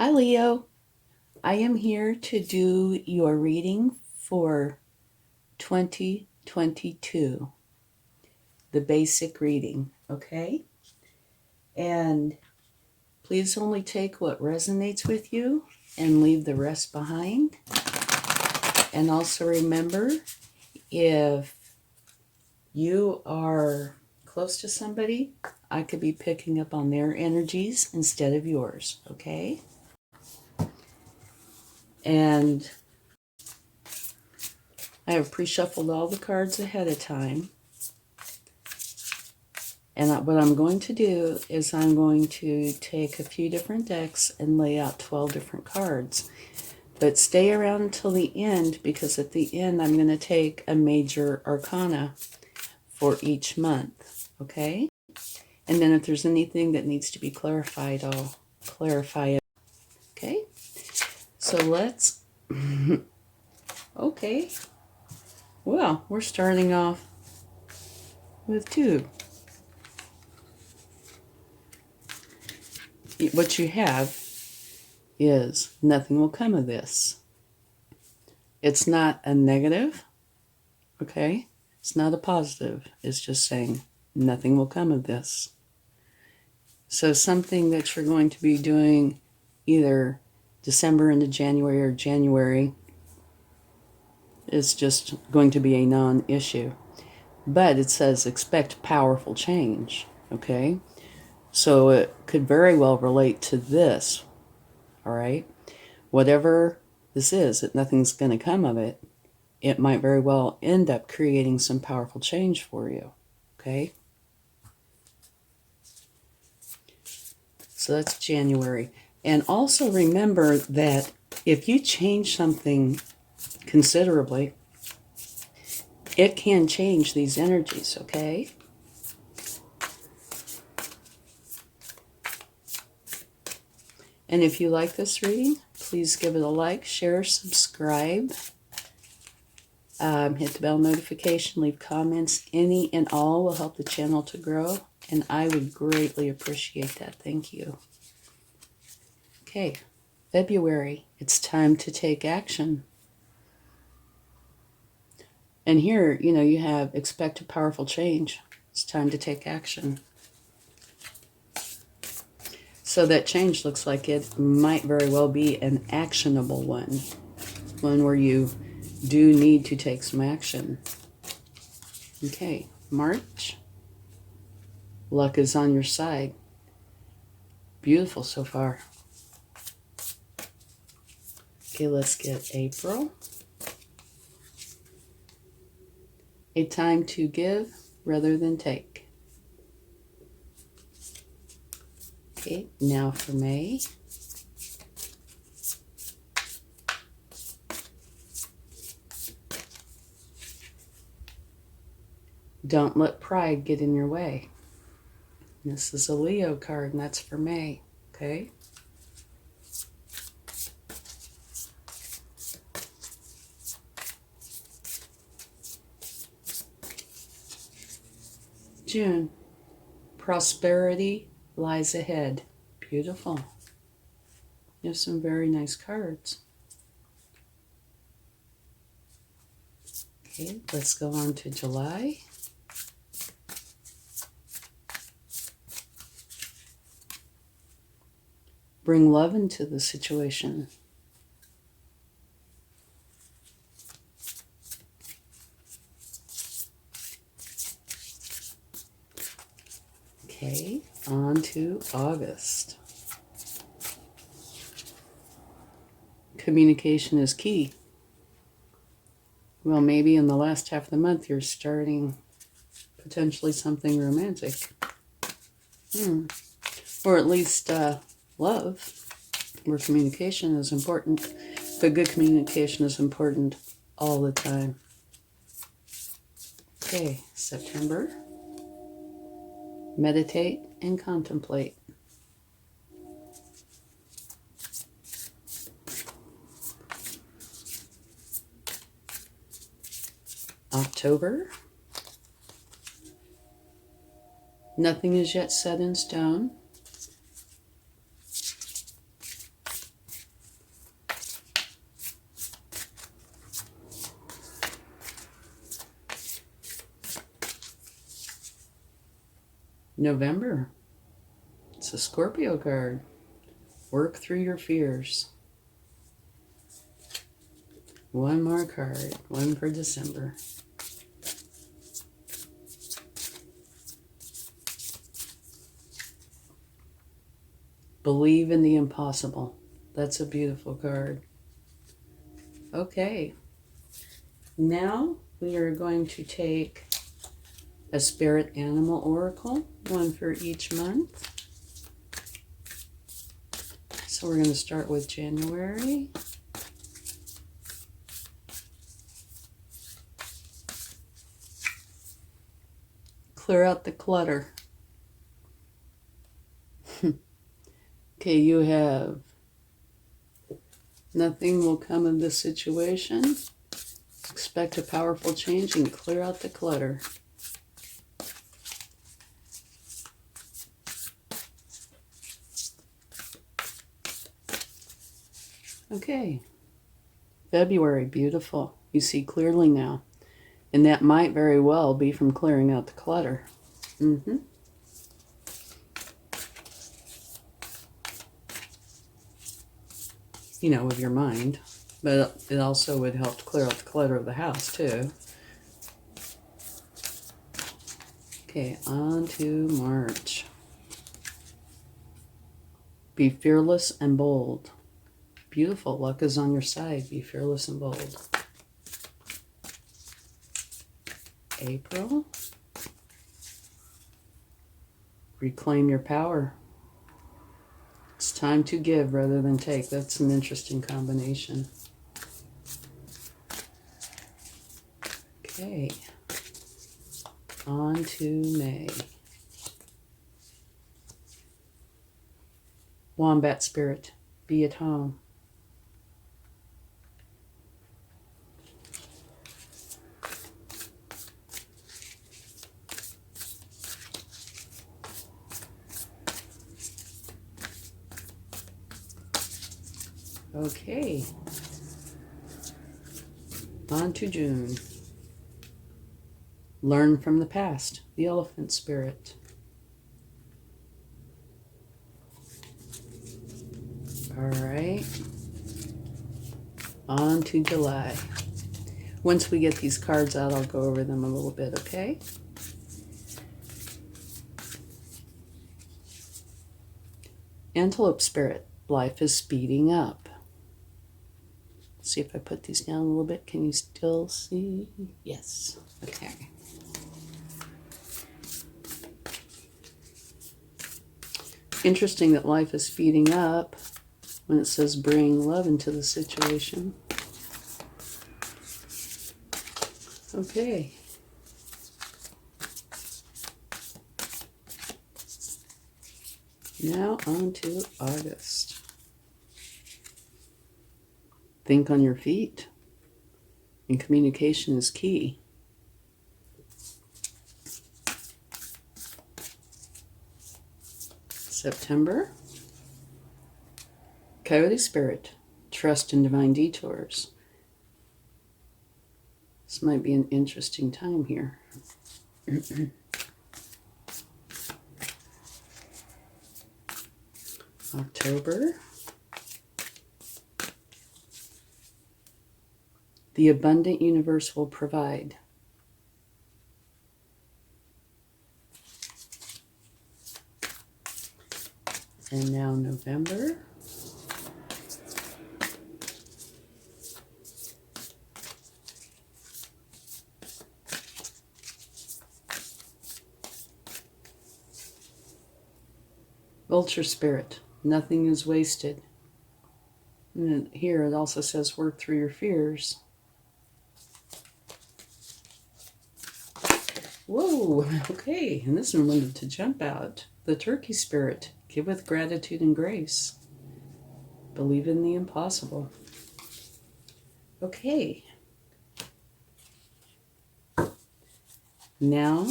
Hi Leo, I am here to do your reading for 2022, the basic reading, okay? And please only take what resonates with you and leave the rest behind. And also remember, if you are close to somebody, I could be picking up on their energies instead of yours, okay? And I have pre-shuffled all the cards ahead of time. And what I'm going to do is I'm going to take a few different decks and lay out 12 different cards. But stay around until the end, because at the end I'm going to take a major arcana for each month, okay? And then if there's anything that needs to be clarified, I'll clarify it, okay? So let's... Okay. Well, we're starting off with two. What you have is nothing will come of this. It's not a negative, okay? It's not a positive. It's just saying nothing will come of this. So something that you're going to be doing either December into January or January is just going to be a non-issue. But it says expect powerful change, okay? So it could very well relate to this, all right? Whatever this is, that nothing's going to come of it, it might very well end up creating some powerful change for you, okay? So that's January. And also remember that if you change something considerably, it can change these energies, okay? And if you like this reading, please give it a like, share, subscribe. Hit the bell notification, leave comments. Any and all will help the channel to grow, and I would greatly appreciate that. Thank you. Okay, February, it's time to take action. And here, you have expect a powerful change. It's time to take action. So that change looks like it might very well be an actionable one where you do need to take some action. Okay, March. Luck is on your side. Beautiful so far. Okay, let's get April. A time to give rather than take. Okay, now for May. Don't let pride get in your way. This is a Leo card, and that's for May, okay? June. Prosperity lies ahead. Beautiful. You have some very nice cards. Okay, let's go on to July. Bring love into the situation. Okay, on to August. Communication is key. Well, maybe in the last half of the month you're starting potentially something romantic. Or at least love, where communication is important. But good communication is important all the time. Okay, September. Meditate and contemplate. October. Nothing is yet set in stone. November. It's a Scorpio card. Work through your fears. One more card. One for December. Believe in the impossible. That's a beautiful card. Okay. Now we are going to take a spirit animal oracle, one for each month. So we're going to start with January. Clear out the clutter. Okay, you have nothing will come of this situation. Expect a powerful change and clear out the clutter. Okay, February, beautiful. You see clearly now. And that might very well be from clearing out the clutter. You know, with your mind. But it also would help to clear out the clutter of the house, too. Okay, on to March. Be fearless and bold. Beautiful. Luck is on your side. Be fearless and bold. April. Reclaim your power. It's time to give rather than take. That's an interesting combination. Okay. On to May. Wombat spirit. Be at home. Okay, on to June. Learn from the past, the elephant spirit. All right, on to July. Once we get these cards out, I'll go over them a little bit, okay? Antelope spirit, life is speeding up. See if I put these down a little bit. Can you still see? Yes. Okay. Interesting that life is speeding up when it says bring love into the situation. Okay. Now on to August. Think on your feet, and communication is key. September, Coyote spirit, trust in divine detours. This might be an interesting time here. October, the abundant universe will provide. And now November. Vulture spirit, nothing is wasted. And here it also says work through your fears. Whoa, okay, and this one wanted to jump out. The turkey spirit, give with gratitude and grace. Believe in the impossible. Okay. Now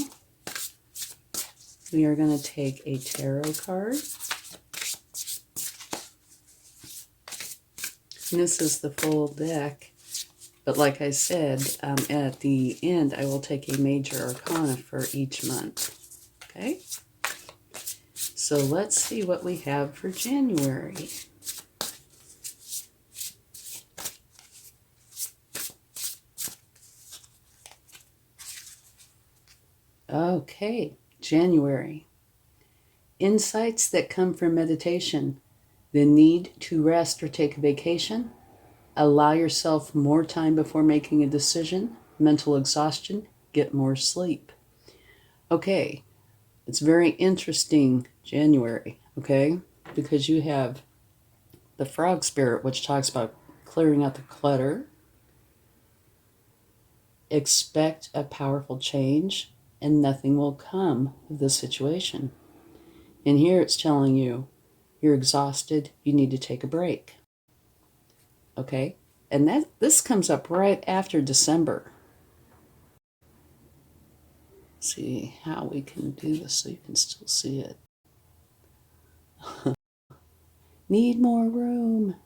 we are going to take a tarot card. And this is the full deck. But like I said, at the end, I will take a major arcana for each month. Okay? So let's see what we have for January. Okay, January. Insights that come from meditation. The need to rest or take a vacation. Allow yourself more time before making a decision. Mental exhaustion. Get more sleep. Okay, it's very interesting, January, okay? Because you have the frog spirit, which talks about clearing out the clutter. Expect a powerful change, and nothing will come of the situation. And here it's telling you, you're exhausted, you need to take a break. Okay? And this comes up right after December. See how we can do this so you can still see it. Need more room.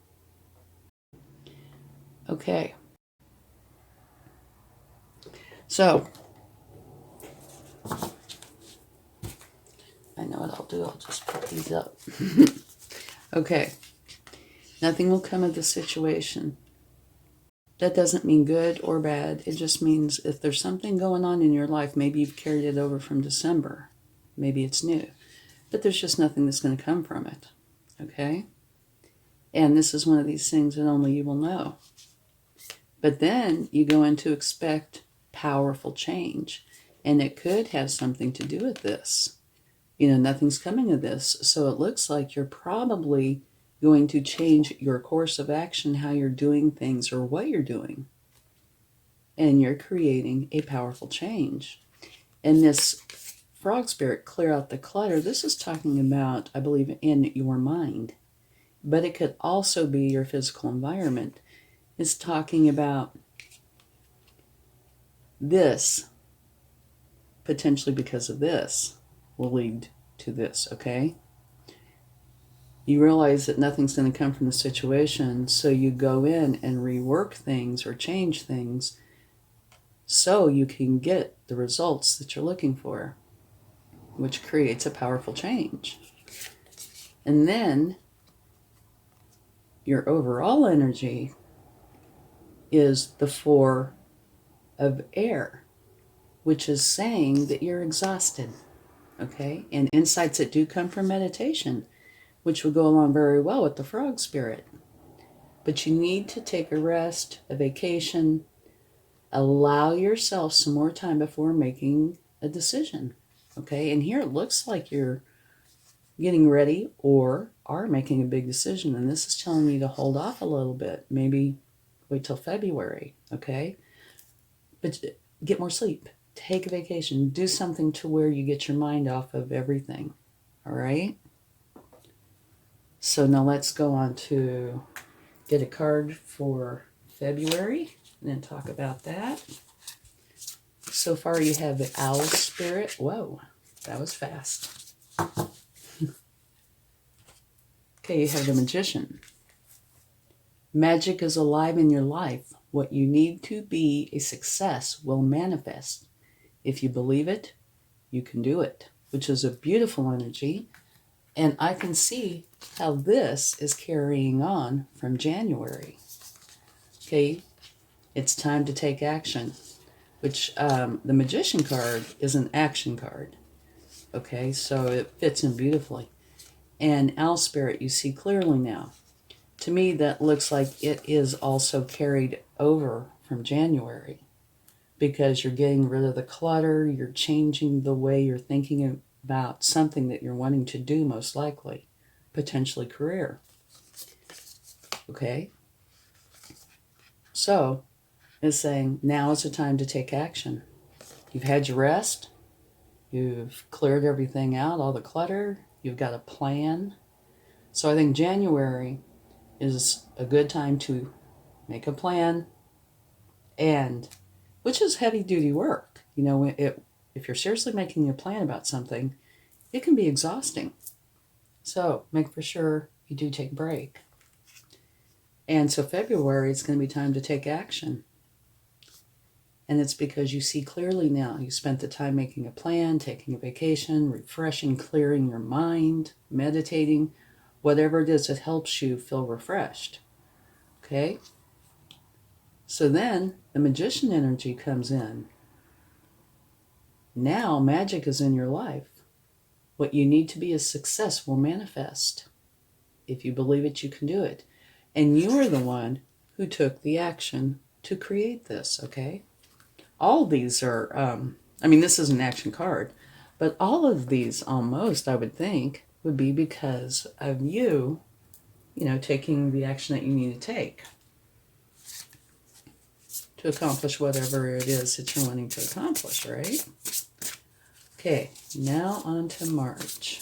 Okay. So, I know what I'll do. I'll just put these up. Okay. Nothing will come of the situation. That doesn't mean good or bad. It just means if there's something going on in your life, maybe you've carried it over from December. Maybe it's new. But there's just nothing that's going to come from it. Okay? And this is one of these things that only you will know. But then you go into expect powerful change. And it could have something to do with this. You know, nothing's coming of this. So it looks like you're probably going to change your course of action, how you're doing things or what you're doing. And you're creating a powerful change. And this frog spirit, clear out the clutter, this is talking about, I believe, in your mind. But it could also be your physical environment. It's talking about this, potentially because of this, will lead to this, okay? You realize that nothing's going to come from the situation, so you go in and rework things or change things so you can get the results that you're looking for, which creates a powerful change. And then your overall energy is the 4 of air, which is saying that you're exhausted, okay? And insights that do come from meditation, which would go along very well with the frog spirit. But you need to take a rest, a vacation, allow yourself some more time before making a decision, okay? And here it looks like you're getting ready or are making a big decision, and this is telling you to hold off a little bit, maybe wait till February, okay? But get more sleep, take a vacation, do something to where you get your mind off of everything, all right? So now let's go on to get a card for February and then talk about that. So far you have the owl spirit. Whoa, that was fast. Okay, you have the magician. Magic is alive in your life. What you need to be a success will manifest. If you believe it, you can do it, which is a beautiful energy. And I can see how this is carrying on from January. Okay, it's time to take action, which the magician card is an action card. Okay, so it fits in beautifully. And owl spirit, you see clearly now. To me, that looks like it is also carried over from January because you're getting rid of the clutter, you're changing the way you're thinking about something that you're wanting to do, most likely, potentially career. Okay? So, it's saying now is the time to take action. You've had your rest, you've cleared everything out, all the clutter, you've got a plan. So I think January is a good time to make a plan, and which is heavy duty work. You know, if you're seriously making a plan about something, it can be exhausting. So make for sure you do take a break. And so February, it's going to be time to take action. And it's because you see clearly now. You spent the time making a plan, taking a vacation, refreshing, clearing your mind, meditating, whatever it is that helps you feel refreshed. Okay? So then the magician energy comes in. Now magic is in your life. What you need to be a success will manifest. If you believe it, you can do it. And you are the one who took the action to create this, okay? All of these are, this is an action card, but all of these almost, I would think, would be because of you, taking the action that you need to take to accomplish whatever it is that you're wanting to accomplish, right? Okay, now on to March.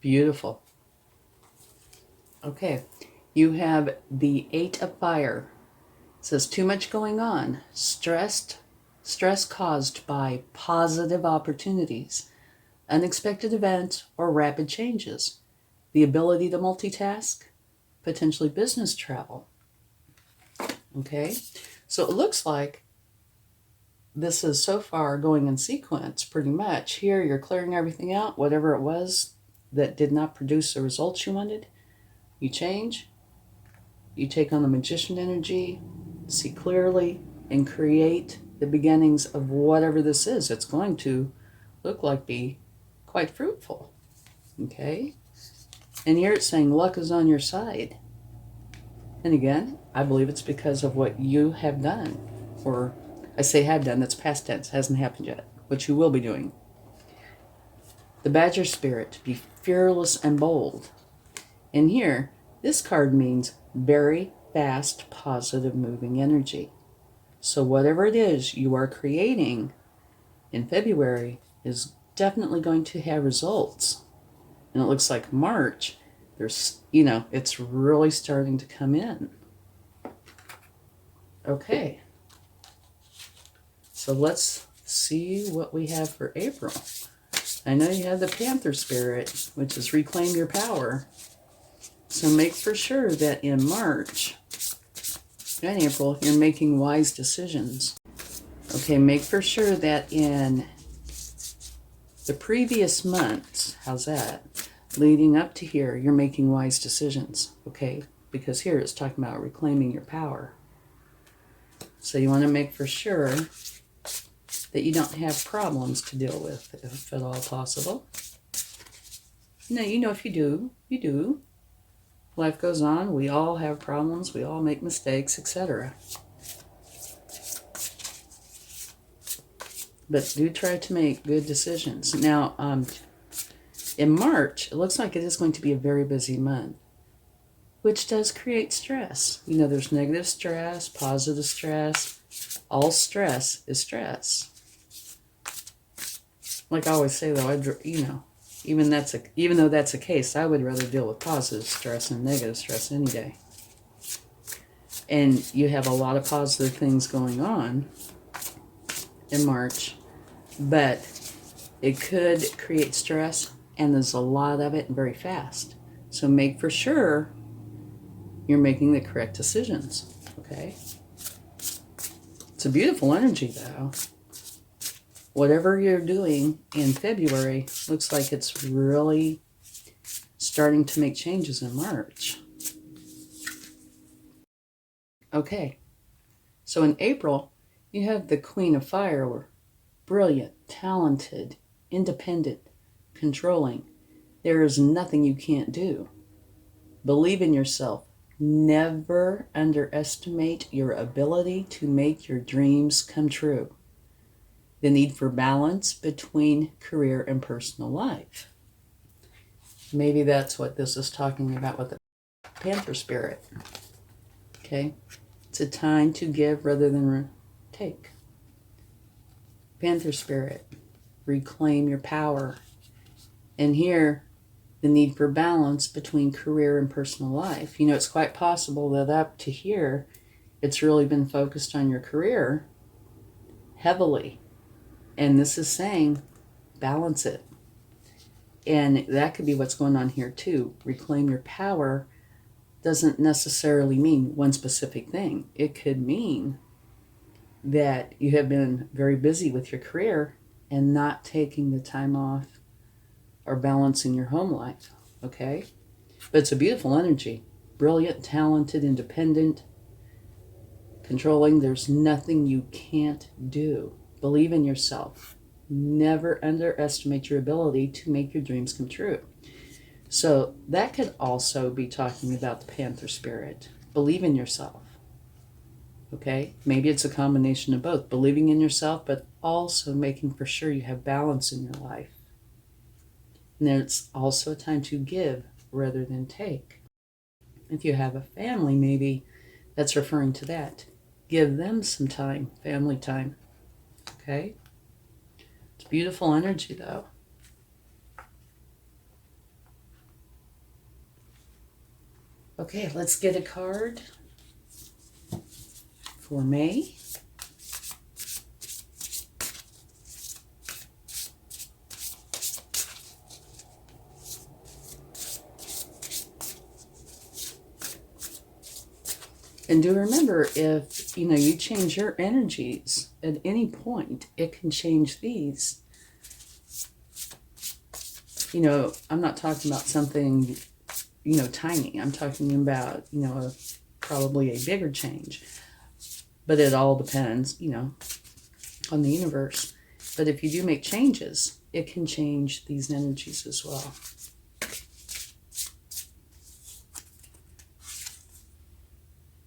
Beautiful. Okay, you have the 8 of Fire. It says too much going on. Stress caused by positive opportunities, unexpected events, or rapid changes. The ability to multitask, potentially business travel. Okay, so it looks like this is so far going in sequence pretty much. Here you're clearing everything out, whatever it was that did not produce the results you wanted. You change, you take on the magician energy, see clearly, and create the beginnings of whatever this is. It's going to look like be quite fruitful. Okay? And here it's saying luck is on your side. And again, I believe it's because of what you have done. Or I say have done, that's past tense, hasn't happened yet. What you will be doing. The Badger Spirit, be fearless and bold. And here, this card means very fast, positive moving energy. So whatever it is you are creating in February is definitely going to have results. And it looks like March, it's really starting to come in. Okay. So let's see what we have for April. I know you have the Panther Spirit, which is reclaim your power. So make for sure that in March and April, you're making wise decisions. Okay, make for sure that in the previous months, how's that? Leading up to here, you're making wise decisions, okay? Because here it's talking about reclaiming your power. So you want to make for sure that you don't have problems to deal with, if at all possible. No, if you do, you do. Life goes on. We all have problems. We all make mistakes, etc. But do try to make good decisions. Now, in March, it looks like it is going to be a very busy month, which does create stress. there's negative stress, positive stress. All stress is stress. Like I always say, though, even though that's the case, I would rather deal with positive stress than negative stress any day. And you have a lot of positive things going on in March, but it could create stress, and there's a lot of it and very fast. So make for sure you're making the correct decisions, okay? It's a beautiful energy, though. Whatever you're doing in February looks like it's really starting to make changes in March. Okay, so in April, you have the Queen of Fire, brilliant, talented, independent, controlling. There is nothing you can't do. Believe in yourself. Never underestimate your ability to make your dreams come true. The need for balance between career and personal life. Maybe that's what this is talking about with the Panther Spirit. Okay? It's a time to give rather than take. Panther Spirit, reclaim your power. And here, the need for balance between career and personal life. It's quite possible that up to here, it's really been focused on your career heavily. And this is saying, balance it. And that could be what's going on here too. Reclaim your power doesn't necessarily mean one specific thing. It could mean that you have been very busy with your career and not taking the time off or balancing your home life, okay? But it's a beautiful energy. Brilliant, talented, independent, controlling. There's nothing you can't do. Believe in yourself. Never underestimate your ability to make your dreams come true. So that could also be talking about the Panther spirit. Believe in yourself. Okay? Maybe it's a combination of both. Believing in yourself, but also making for sure you have balance in your life. And then it's also a time to give rather than take. If you have a family, maybe that's referring to that. Give them some time, family time. Okay? It's beautiful energy, though. Okay, let's get a card for May. And do remember, if you change your energies at any point, it can change these. I'm not talking about something, tiny. I'm talking about, probably a bigger change. But it all depends, on the universe. But if you do make changes, it can change these energies as well.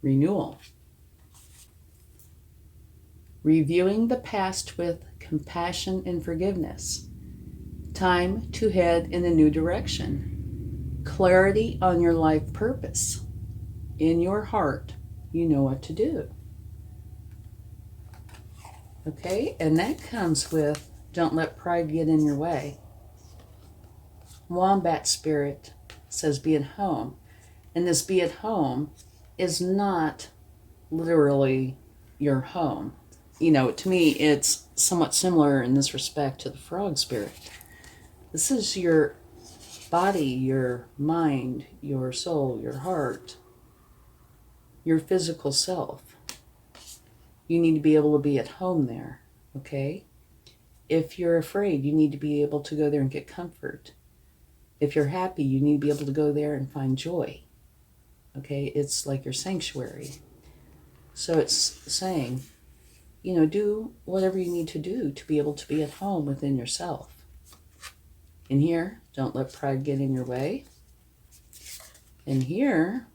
Renewal. Reviewing the past with compassion and forgiveness. Time to head in a new direction. Clarity on your life purpose. In your heart, you know what to do. Okay, and that comes with don't let pride get in your way. Wombat spirit says be at home. And this be at home is not literally your home. To me, it's somewhat similar in this respect to the frog spirit. This is your body, your mind, your soul, your heart, your physical self. You need to be able to be at home there, okay? If you're afraid, you need to be able to go there and get comfort. If you're happy, you need to be able to go there and find joy. Okay, it's like your sanctuary. So it's saying, do whatever you need to do to be able to be at home within yourself. In here, don't let pride get in your way. In here,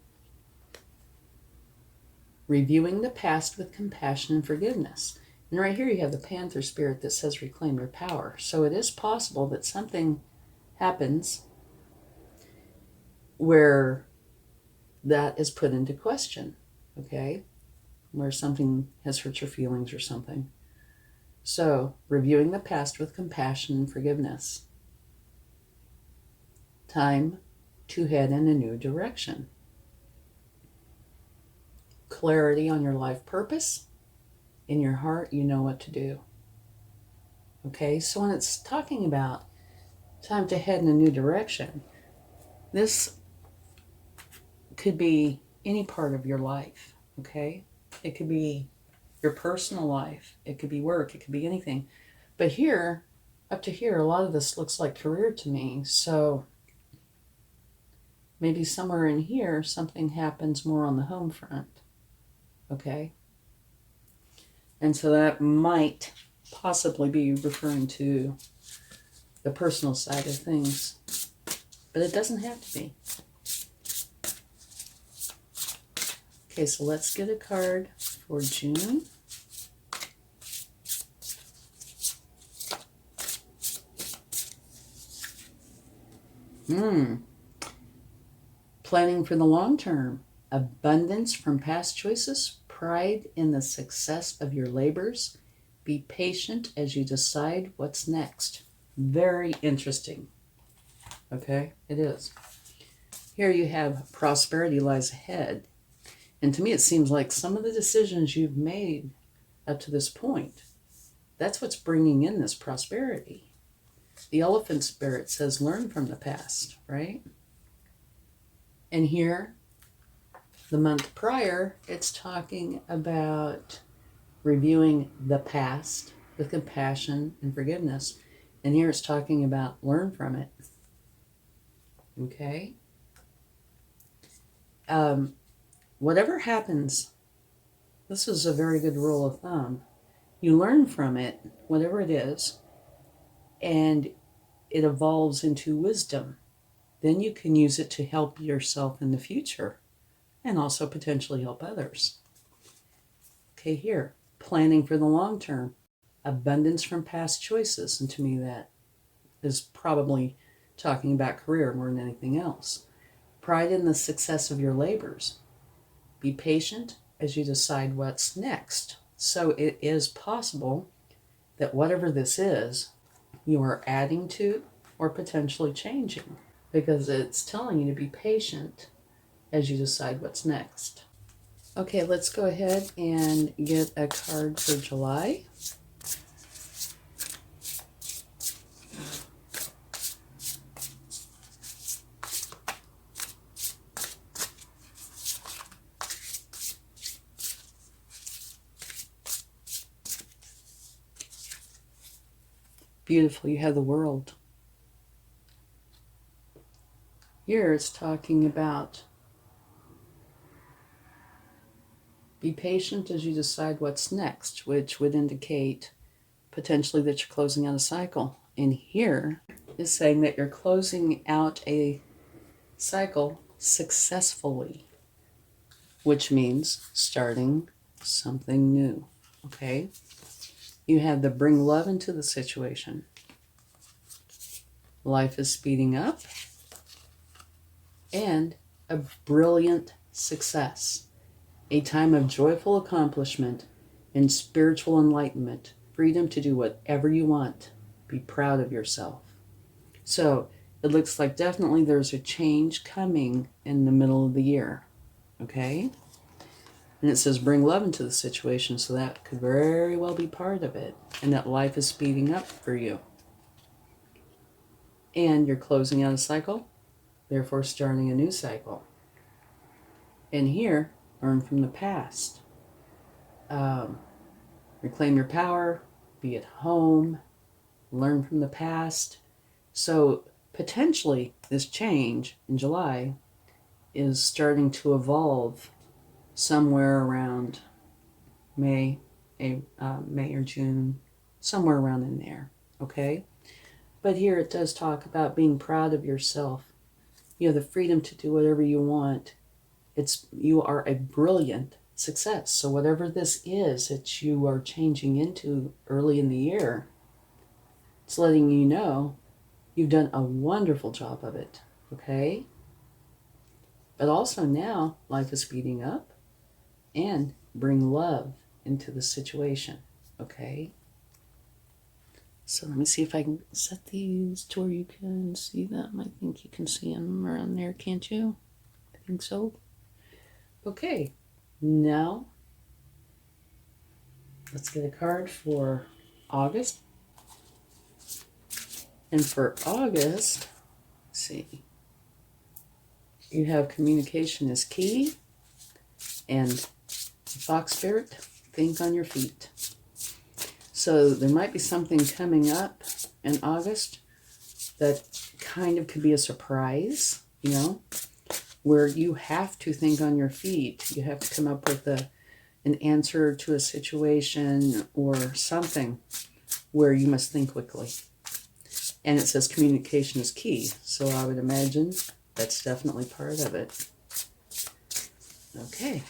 reviewing the past with compassion and forgiveness. And right here you have the Panther spirit that says reclaim your power. So it is possible that something happens where that is put into question, okay? Where something has hurt your feelings or something. So, reviewing the past with compassion and forgiveness. Time to head in a new direction. Clarity on your life purpose. In your heart, you know what to do. Okay, so when it's talking about time to head in a new direction, this could be any part of your life, okay? It could be your personal life. It could be work. It could be anything. But here, up to here, a lot of this looks like career to me. So maybe somewhere in here, something happens more on the home front, okay? And so that might possibly be referring to the personal side of things. But it doesn't have to be. Okay, so let's get a card for June. Planning for the long term. Abundance from past choices. Pride in the success of your labors. Be patient as you decide what's next. Very interesting. Okay, it is. Here you have prosperity lies ahead. And to me, it seems like some of the decisions you've made up to this point, that's what's bringing in this prosperity. the elephant spirit says learn from the past, right? And here, the month prior, it's talking about reviewing the past with compassion and forgiveness. And here it's talking about learn from it. Okay? Whatever happens, this is a very good rule of thumb. You learn from it, whatever it is, and it evolves into wisdom. Then you can use it to help yourself in the future and also potentially help others. Okay, here, planning for the long term, abundance from past choices. And to me, that is probably talking about career more than anything else. Pride in the success of your labors. Be patient as you decide what's next. So it is possible that whatever this is, you are adding to or potentially changing, because it's telling you to be patient as you decide what's next. Okay, let's go ahead and get a card for July. Beautiful, you have the World. Here it's talking about be patient as you decide what's next, which would indicate potentially that you're closing out a cycle. And here is saying that you're closing out a cycle successfully, which means starting something new. Okay? You have the bring love into the situation. Life is speeding up. And a brilliant success. A time of joyful accomplishment and spiritual enlightenment. Freedom to do whatever you want. Be proud of yourself. So it looks like definitely there's a change coming in the middle of the year. Okay? And it says bring love into the situation, so that could very well be part of it. And that life is speeding up for you. And you're closing out a cycle, therefore starting a new cycle. And here, learn from the past. Reclaim your power, be at home, learn from the past. So potentially this change in July is starting to evolve somewhere around May or June, somewhere around in there, okay? But here it does talk about being proud of yourself. You have the freedom to do whatever you want. You are a brilliant success. So whatever this is that you are changing into early in the year, it's letting you know you've done a wonderful job of it, okay? But also now life is speeding up, and bring love into the situation, okay? So let me see if I can set these to where you can see them. I think you can see them around there, can't you? I think so. Okay, now let's get a card for August. And for August, let's see, you have communication is key, and Fox Spirit, think on your feet. So there might be something coming up in August that kind of could be a surprise, you know, where you have to think on your feet. You have to come up with an answer to a situation or something where you must think quickly. And it says communication is key, so I would imagine that's definitely part of it. Okay.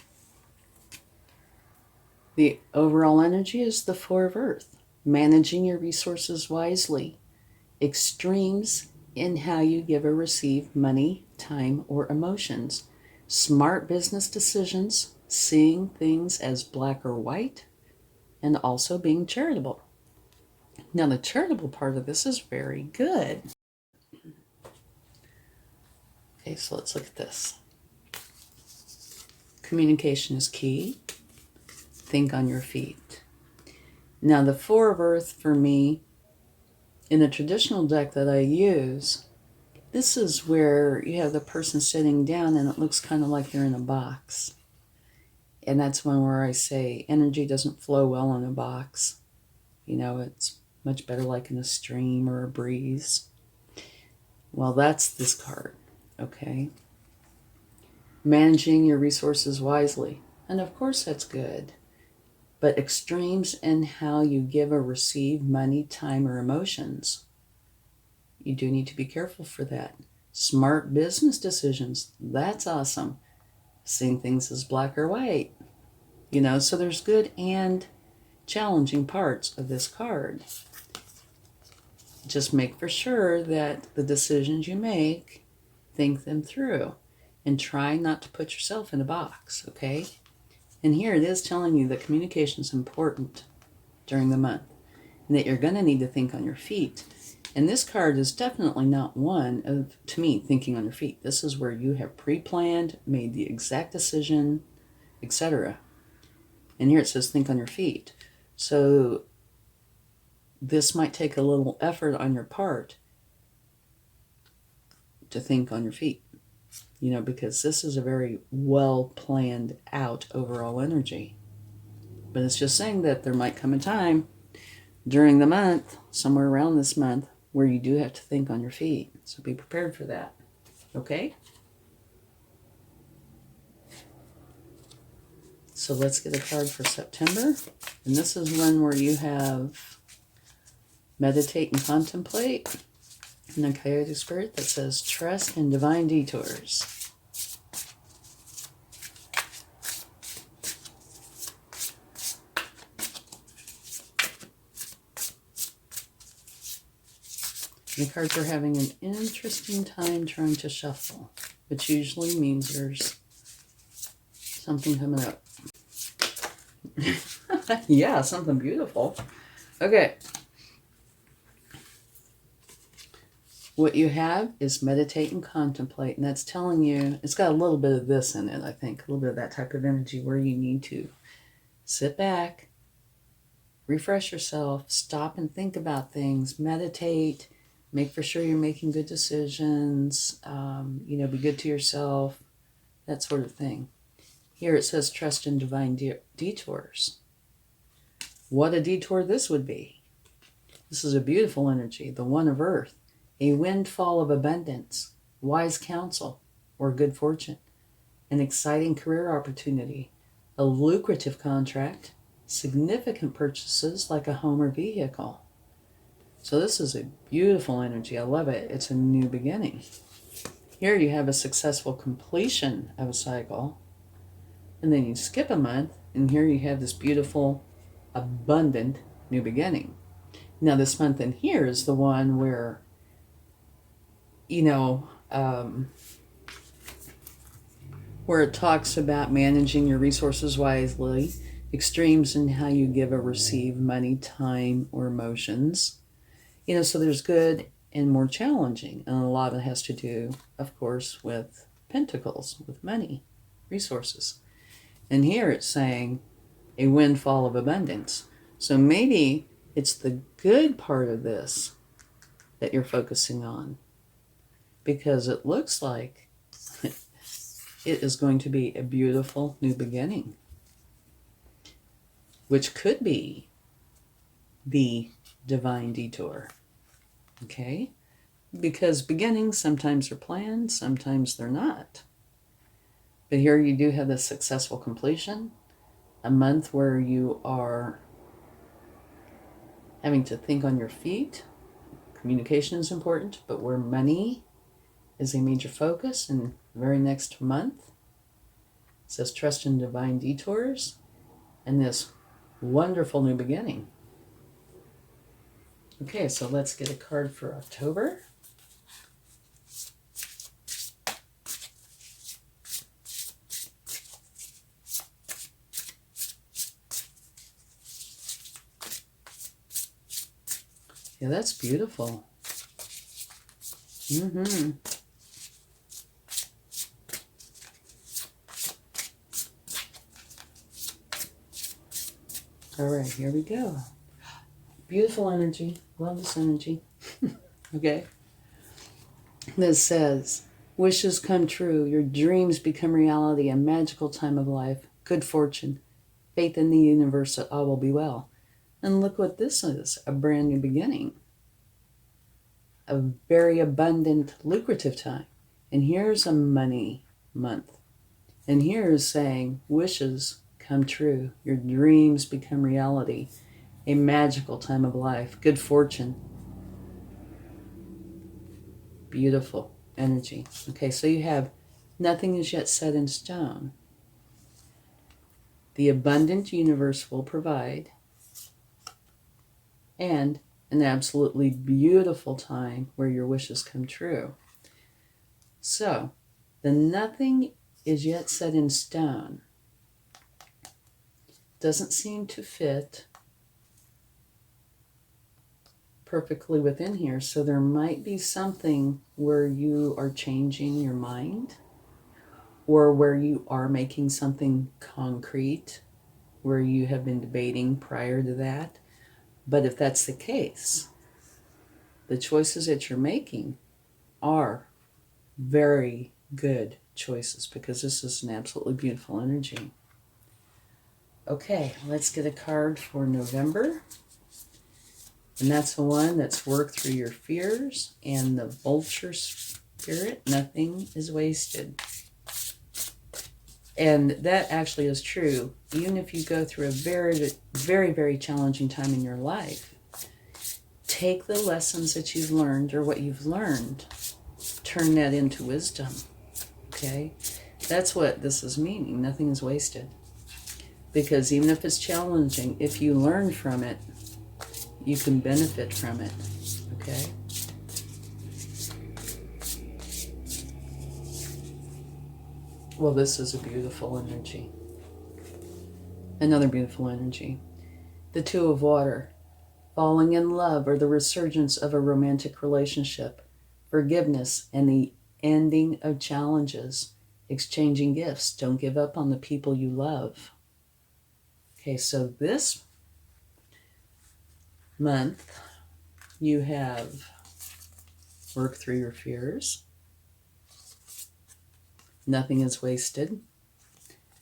The overall energy is the Four of Earth. Managing your resources wisely. Extremes in how you give or receive money, time, or emotions. Smart business decisions. Seeing things as black or white. And also being charitable. Now the charitable part of this is very good. Okay, so let's look at this. Communication is key. Think on your feet. Now the Four of Earth for me In the traditional deck that I use, this is where you have the person sitting down and it looks kind of like they're in a box. And that's one where I say energy doesn't flow well in a box. You know, it's much better like in a stream or a breeze. Well, that's this card, okay? Managing your resources wisely. And of course that's good. But extremes in how you give or receive money, time, or emotions, you do need to be careful for that. Smart business decisions, that's awesome. Seeing things as black or white. You know, so there's good and challenging parts of this card. Just make for sure that the decisions you make, think them through. And try not to put yourself in a box, okay? And here it is telling you that communication is important during the month. And that you're going to need to think on your feet. And this card is definitely not one of, to me, thinking on your feet. This is where you have pre-planned, made the exact decision, etc. And here it says think on your feet. So this might take a little effort on your part to think on your feet. You know, because this is a very well planned out overall energy. But it's just saying that there might come a time during the month, somewhere around this month, where you do have to think on your feet. So be prepared for that. Okay? So let's get a card for September. And this is one where you have meditate and contemplate. And a coyote spirit that says trust in divine detours. The cards are having an interesting time trying to shuffle, which usually means there's something coming up. Yeah, something beautiful. Okay. What you have is meditate and contemplate, and that's telling you, it's got a little bit of this in it, I think, a little bit of that type of energy where you need to sit back, refresh yourself, stop and think about things, meditate, make for sure you're making good decisions, you know, be good to yourself, that sort of thing. Here it says trust in divine detours. What a detour this would be. This is a beautiful energy, the one of earth. A windfall of abundance, wise counsel, or good fortune, an exciting career opportunity, a lucrative contract, significant purchases like a home or vehicle. So this is a beautiful energy. I love it. It's a new beginning. Here you have a successful completion of a cycle, and then you skip a month, and here you have this beautiful, abundant new beginning. Now this month in here is the one where you know, where it talks about managing your resources wisely, extremes in how you give or receive money, time, or emotions. You know, so there's good and more challenging. And a lot of it has to do, of course, with pentacles, with money, resources. And here it's saying a windfall of abundance. So maybe it's the good part of this that you're focusing on, because it looks like it is going to be a beautiful new beginning, which could be the divine detour, okay? Because beginnings sometimes are planned, sometimes they're not. But here you do have this successful completion, a month where you are having to think on your feet. Communication is important, but where money is a major focus in the very next month. It says trust in divine detours and this wonderful new beginning. Okay, so let's get a card for October. Yeah, that's beautiful. All right, here we go. Beautiful energy. Love this energy. Okay? That says, wishes come true, your dreams become reality, a magical time of life, good fortune, faith in the universe that all will be well. And look what this is, a brand new beginning, a very abundant, lucrative time. And here's a money month. And here's saying, wishes come true, your dreams become reality, a magical time of life, good fortune, beautiful energy. Okay, so you have nothing is yet set in stone. The abundant universe will provide, and an absolutely beautiful time where your wishes come true. So, the nothing is yet set in stone doesn't seem to fit perfectly within here. So there might be something where you are changing your mind, or where you are making something concrete, where you have been debating prior to that. But if that's the case, the choices that you're making are very good choices, because this is an absolutely beautiful energy. Okay, let's get a card for November. And that's the one that's work through your fears, and the vulture spirit, nothing is wasted. And that actually is true. Even if you go through a very, very, very challenging time in your life, take the lessons that you've learned, or what you've learned, turn that into wisdom. Okay? That's what this is meaning. Nothing is wasted. Because even if it's challenging, if you learn from it, you can benefit from it. Okay? Well, this is a beautiful energy. Another beautiful energy. The Two of Water. Falling in love, or the resurgence of a romantic relationship. Forgiveness and the ending of challenges. Exchanging gifts. Don't give up on the people you love. Okay, so this month you have work through your fears. Nothing is wasted.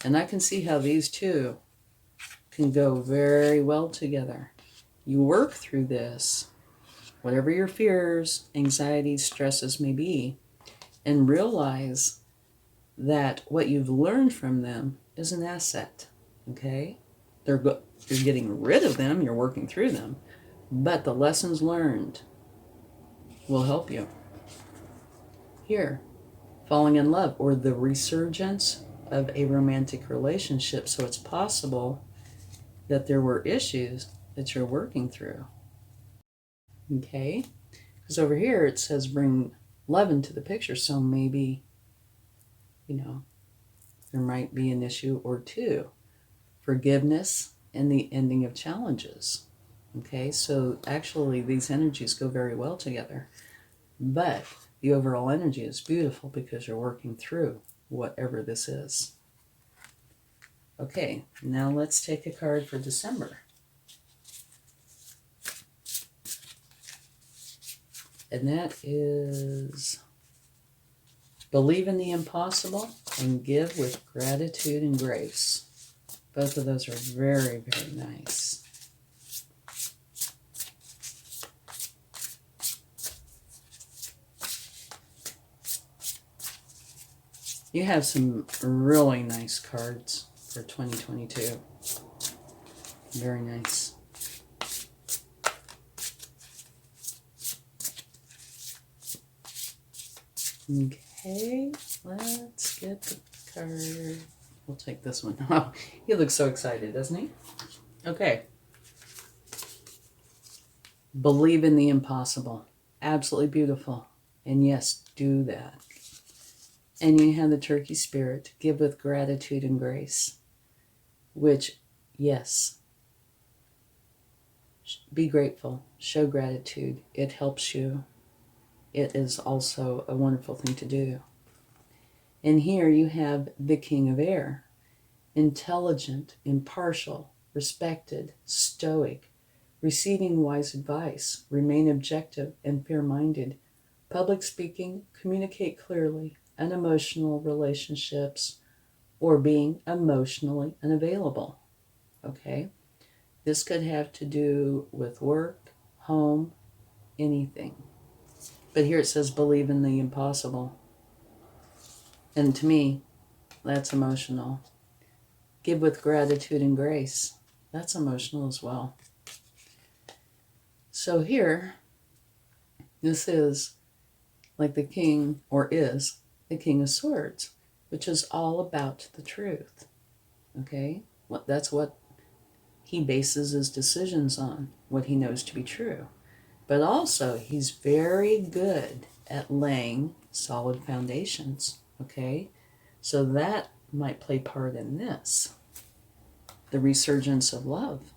And I can see how these two can go very well together. You work through this, whatever your fears, anxieties, stresses may be, and realize that what you've learned from them is an asset. Okay? You're getting rid of them, you're working through them, but the lessons learned will help you. Here, falling in love, or the resurgence of a romantic relationship. So it's possible that there were issues that you're working through. Okay? Because over here it says bring love into the picture. So maybe, there might be an issue or two. Forgiveness and the ending of challenges. Okay? So actually these energies go very well together. But the overall energy is beautiful because you're working through whatever this is. Okay, now let's take a card for December. And that is believe in the impossible and give with gratitude and grace. Both of those are very, very nice. You have some really nice cards for 2022. Very nice. Okay, let's get the card. We'll take this one. Oh, he looks so excited, doesn't he? Okay. Believe in the impossible. Absolutely beautiful. And yes, do that. And you have the turkey spirit, give with gratitude and grace, which, yes, be grateful, show gratitude. It helps you. It is also a wonderful thing to do. And here you have the King of Air, intelligent, impartial, respected, stoic, receiving wise advice, remain objective and fair-minded, public speaking, communicate clearly, unemotional relationships, or being emotionally unavailable. Okay? This could have to do with work, home, anything. But here it says believe in the impossible. And to me, that's emotional. Give with gratitude and grace. That's emotional as well. So here, this is like the king, or is the King of Swords, which is all about the truth. Okay? That's what he bases his decisions on, what he knows to be true. But also, he's very good at laying solid foundations. Okay? So that might play part in this. The resurgence of love.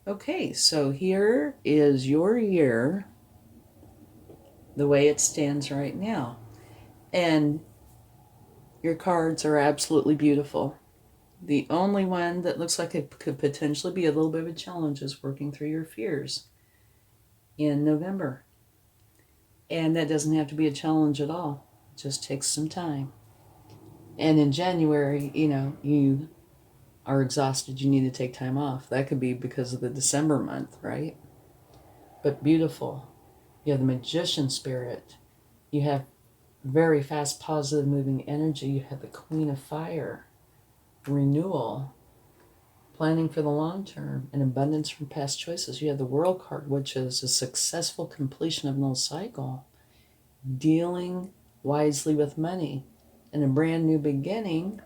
Okay, so here is your year, the way it stands right now. And your cards are absolutely beautiful. The only one that looks like it could potentially be a little bit of a challenge is working through your fears in November. And that doesn't have to be a challenge at all. It just takes some time. And in January, you are exhausted, you need to take time off. That could be because of the December month, right? But beautiful. You have the magician spirit. You have very fast, positive moving energy. You have the Queen of Fire, renewal, planning for the long term, and abundance from past choices. You have the World card, which is a successful completion of an old cycle, dealing wisely with money, and a brand new beginning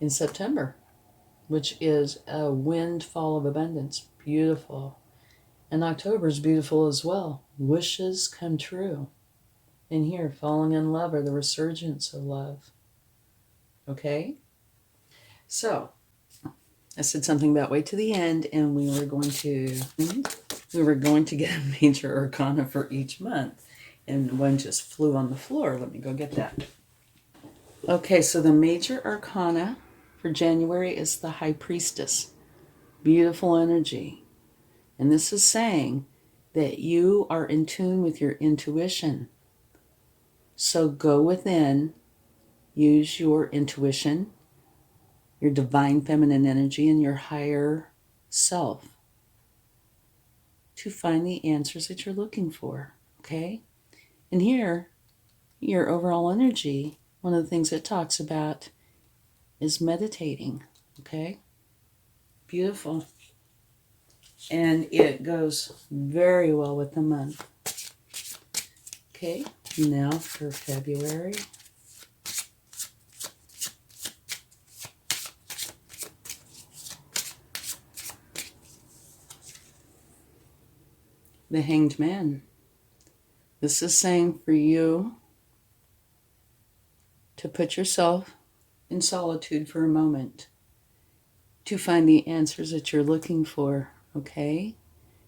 in September, which is a windfall of abundance. Beautiful. And October is beautiful as well. Wishes come true. And here, falling in love, or the resurgence of love. Okay? So, I said something about wait to the end, and we were going to get a major arcana for each month. And one just flew on the floor. Let me go get that. Okay, so the major arcana for January is the High Priestess. Beautiful energy. And this is saying that you are in tune with your intuition. So go within, use your intuition, your divine feminine energy, and your higher self to find the answers that you're looking for, okay? And here, your overall energy, one of the things it talks about is meditating, okay? Beautiful. And it goes very well with the month. Okay, now for February. The Hanged Man. This is saying for you to put yourself in solitude for a moment to find the answers that you're looking for, okay?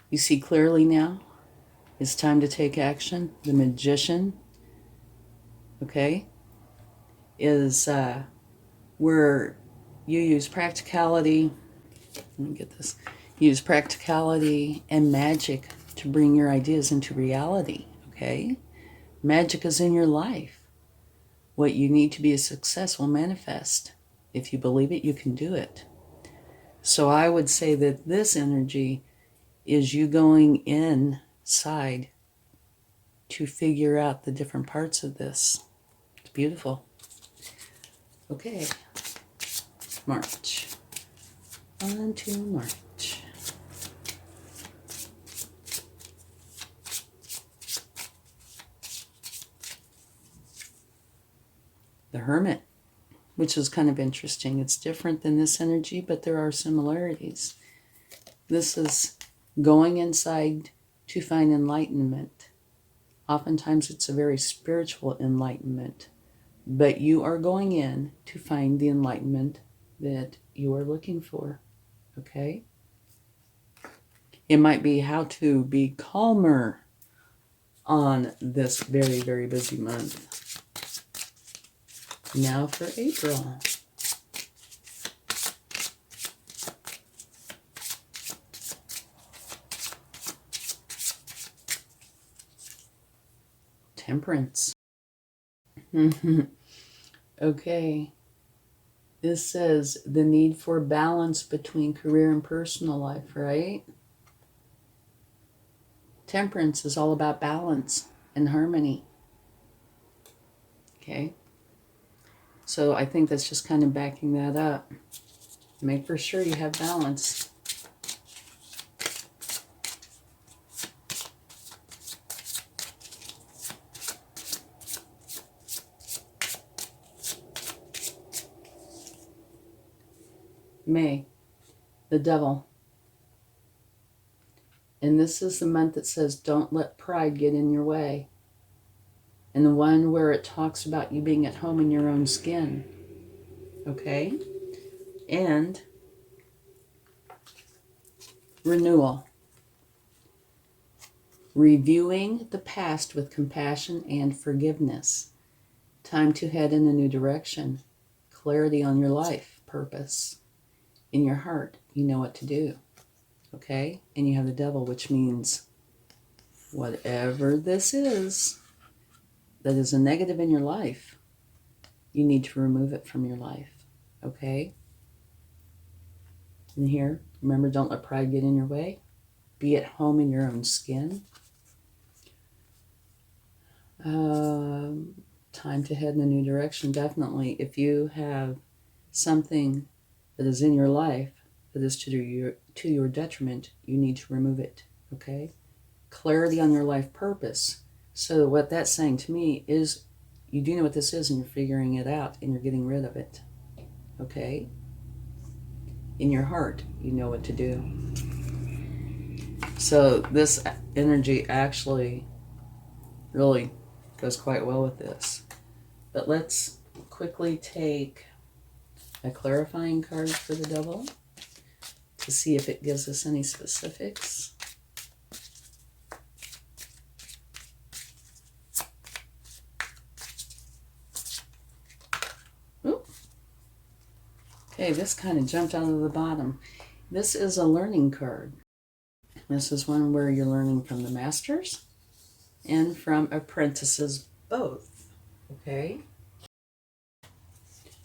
You see clearly now. It's time to take action. The Magician, okay, is where you use practicality. Let me get this. Use practicality and magic to bring your ideas into reality, okay? Magic is in your life. What you need to be a success will manifest. If you believe it, you can do it. So I would say that this energy is you going inside to figure out the different parts of this. It's beautiful. Okay, March. On to March. The Hermit, which is kind of interesting. It's different than this energy, but there are similarities. This is going inside to find enlightenment. Oftentimes it's a very spiritual enlightenment, but you are going in to find the enlightenment that you are looking for, okay? It might be how to be calmer on this very, very busy month. Now for April. Temperance. Okay. This says the need for balance between career and personal life, right? Temperance is all about balance and harmony. Okay. So I think that's just kind of backing that up. Make for sure you have balance. May, the devil. And this is the month that says don't let pride get in your way. And the one where it talks about you being at home in your own skin. Okay? And renewal. Reviewing the past with compassion and forgiveness. Time to head in a new direction. Clarity on your life purpose. In your heart, you know what to do. Okay? And you have the devil, which means whatever this is that is a negative in your life, you need to remove it from your life. Okay? And here, remember, don't let pride get in your way. Be at home in your own skin. Time to head in a new direction. Definitely, if you have something that is in your life that is to your detriment, you need to remove it. Okay? Clarity on your life purpose. So what that's saying to me is you do know what this is and you're figuring it out and you're getting rid of it. Okay? In your heart, you know what to do. So this energy actually really goes quite well with this. But let's quickly take a clarifying card for the devil to see if it gives us any specifics. Oop. Okay, this kind of jumped out of the bottom. This is a learning card. This is one where you're learning from the masters and from apprentices both. Okay?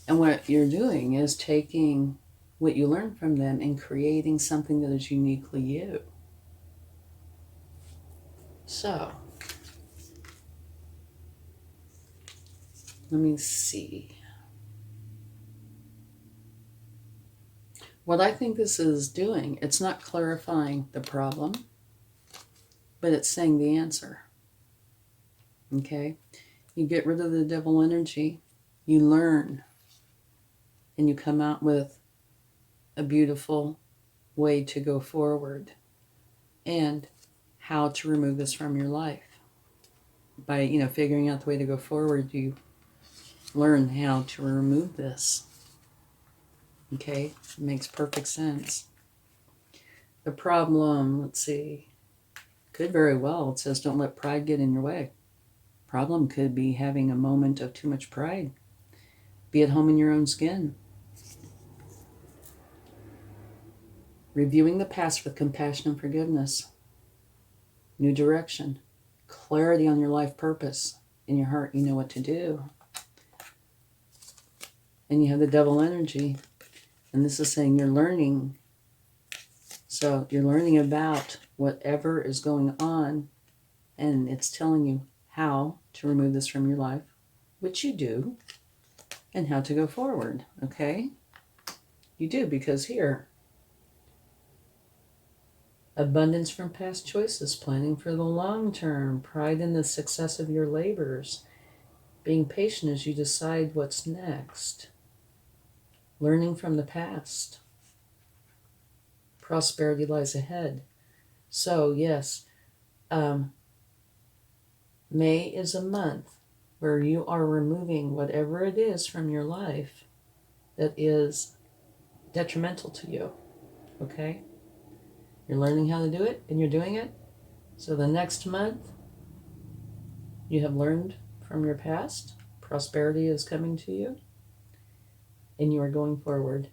And what you're doing is taking what you learn from them and creating something that is uniquely you. So, let me see. What I think this is doing, it's not clarifying the problem, but it's saying the answer. Okay? You get rid of the devil energy, you learn, and you come out with a beautiful way to go forward and how to remove this from your life. By, figuring out the way to go forward, you learn how to remove this. Okay? It makes perfect sense. The problem, let's see, could very well, it says don't let pride get in your way. Problem could be having a moment of too much pride. Be at home in your own skin. Reviewing the past with compassion and forgiveness. New direction. Clarity on your life purpose. In your heart, you know what to do. And you have the devil energy. And this is saying you're learning. So you're learning about whatever is going on. And it's telling you how to remove this from your life, which you do, and how to go forward. Okay? You do, because here, abundance from past choices, planning for the long term, pride in the success of your labors, being patient as you decide what's next, learning from the past, prosperity lies ahead. So yes, May is a month where you are removing whatever it is from your life that is detrimental to you. Okay? You're learning how to do it, and you're doing it. So the next month, you have learned from your past. Prosperity is coming to you, and you are going forward.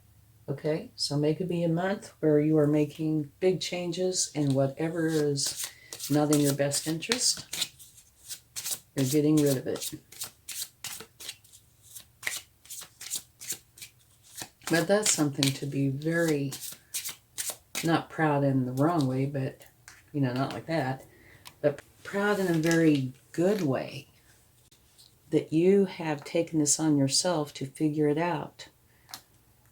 Okay? So May could be a month where you are making big changes in whatever is not in your best interest. You're getting rid of it. But that's something to be very, not proud in the wrong way, but, you know, not like that, but proud in a very good way that you have taken this on yourself to figure it out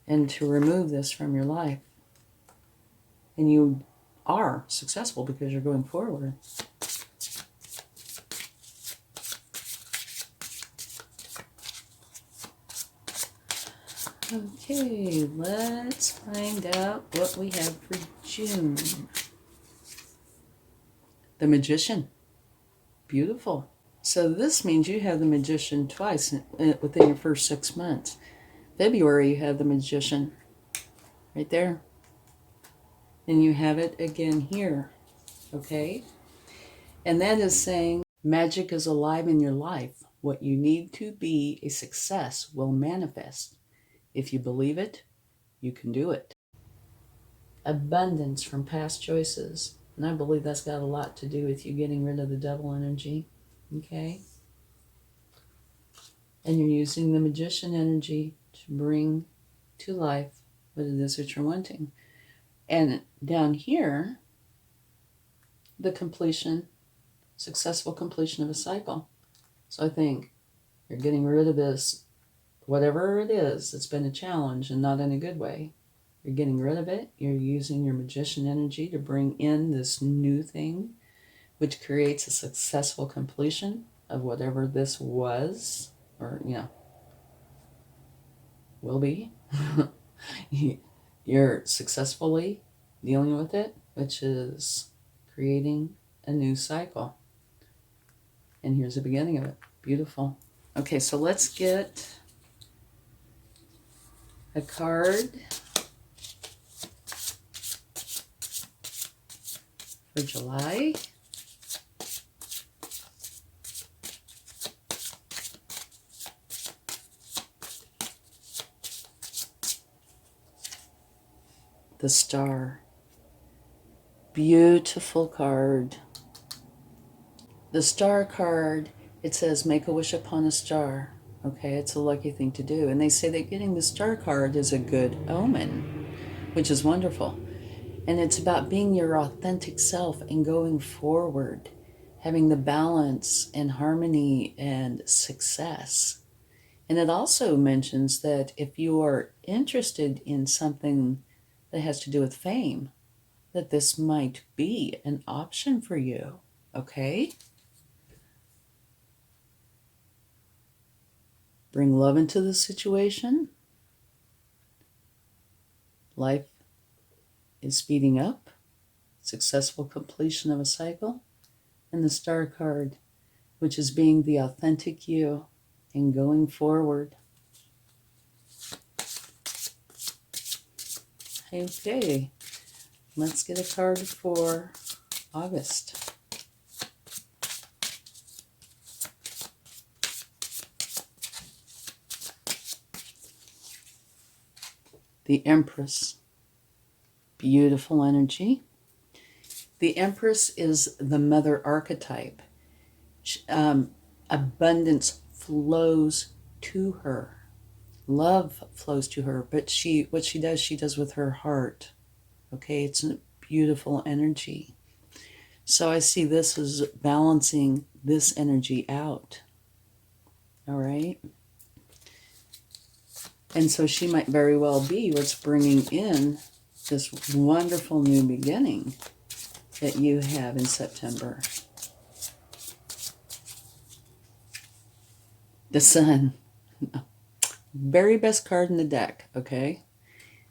and to remove this from your life. And you are successful because you're going forward. Okay, let's find out what we have for June. The Magician. Beautiful. So this means you have the Magician twice within your first 6 months. February, you have the Magician right there. And you have it again here. Okay? And that is saying magic is alive in your life. What you need to be a success will manifest. If you believe it, you can do it. Abundance from past choices. And I believe that's got a lot to do with you getting rid of the devil energy. Okay? And you're using the Magician energy to bring to life what it is that you're wanting. And down here, the completion, successful completion of a cycle. So I think you're getting rid of this, whatever it is, it's been a challenge and not in a good way. You're getting rid of it. You're using your Magician energy to bring in this new thing, which creates a successful completion of whatever this was, or, you know, will be. You're successfully dealing with it, which is creating a new cycle. And here's the beginning of it. Beautiful. Okay, so let's get a card for July. The Star. Beautiful card. The Star card, it says make a wish upon a star. Okay, it's a lucky thing to do. And they say that getting the Star card is a good omen, which is wonderful. And it's about being your authentic self and going forward, having the balance and harmony and success. And it also mentions that if you are interested in something that has to do with fame, that this might be an option for you, okay? Bring love into the situation. Life is speeding up. Successful completion of a cycle. And the Star card, which is being the authentic you and going forward. Okay, let's get a card for August. The Empress. Beautiful energy. The Empress is the mother archetype. Abundance flows to her. Love flows to her, but what she does with her heart. Okay, it's a beautiful energy. So I see this as balancing this energy out. All right. And so she might very well be what's bringing in this wonderful new beginning that you have in September. The Sun. Very best card in the deck, okay?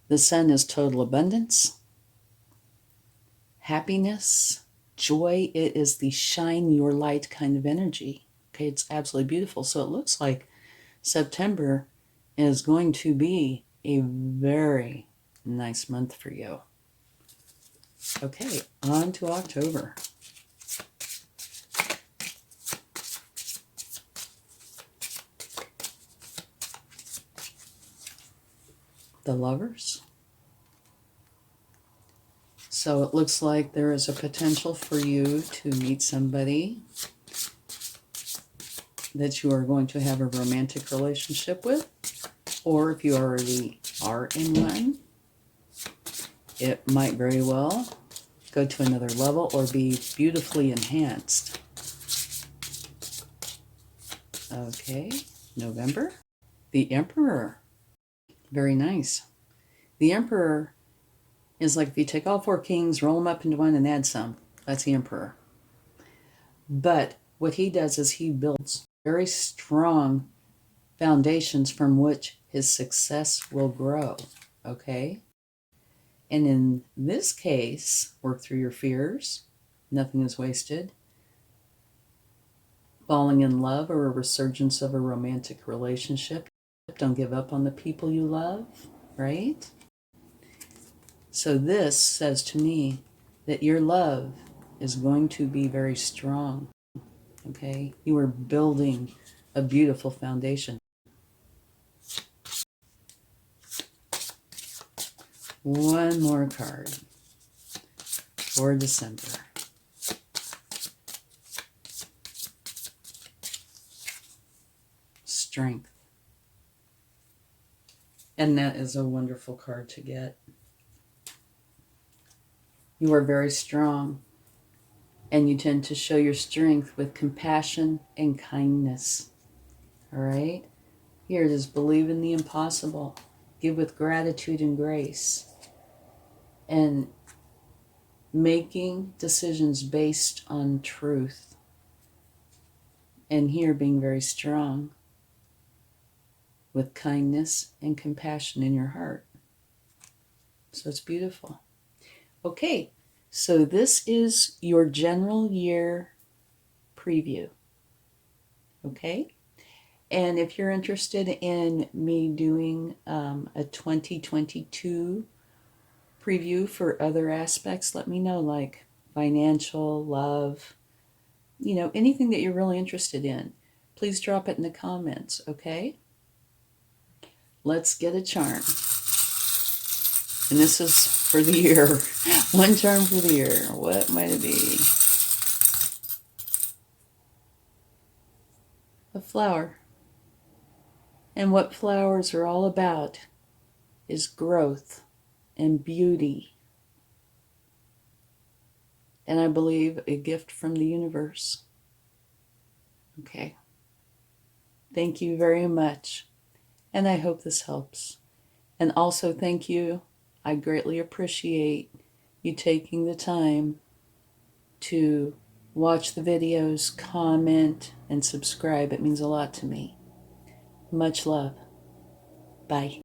The Sun is total abundance, happiness, joy. It is the shine your light kind of energy. Okay, it's absolutely beautiful. So it looks like September is going to be a very nice month for you. Okay, on to October. The Lovers. So it looks like there is a potential for you to meet somebody that you are going to have a romantic relationship with, or if you already are in one, it might very well go to another level or be beautifully enhanced. Okay, November. The Emperor. Very nice. The Emperor is like if you take all four kings, roll them up into one, and add some. That's the Emperor. But what he does is he builds very strong foundations from which his success will grow. Okay? And in this case, work through your fears. Nothing is wasted. Falling in love or a resurgence of a romantic relationship. Don't give up on the people you love, right? So this says to me that your love is going to be very strong, okay? You are building a beautiful foundation. One more card for December. Strength. And that is a wonderful card to get. You are very strong, and you tend to show your strength with compassion and kindness. All right? Here it is, believe in the impossible. Give with gratitude and grace. And making decisions based on truth. And here being very strong with kindness and compassion in your heart. So it's beautiful. Okay, so this is your general year preview. Okay? And if you're interested in me doing a 2022 preview for other aspects, let me know, like financial, love, anything that you're really interested in. Please drop it in the comments, okay? Let's get a charm. And this is for the year. One charm for the year. What might it be? A flower. And what flowers are all about is growth and beauty. And I believe a gift from the universe. Okay. Thank you very much. And I hope this helps. And also thank you. I greatly appreciate you taking the time to watch the videos, comment, and subscribe. It means a lot to me. Much love. Bye.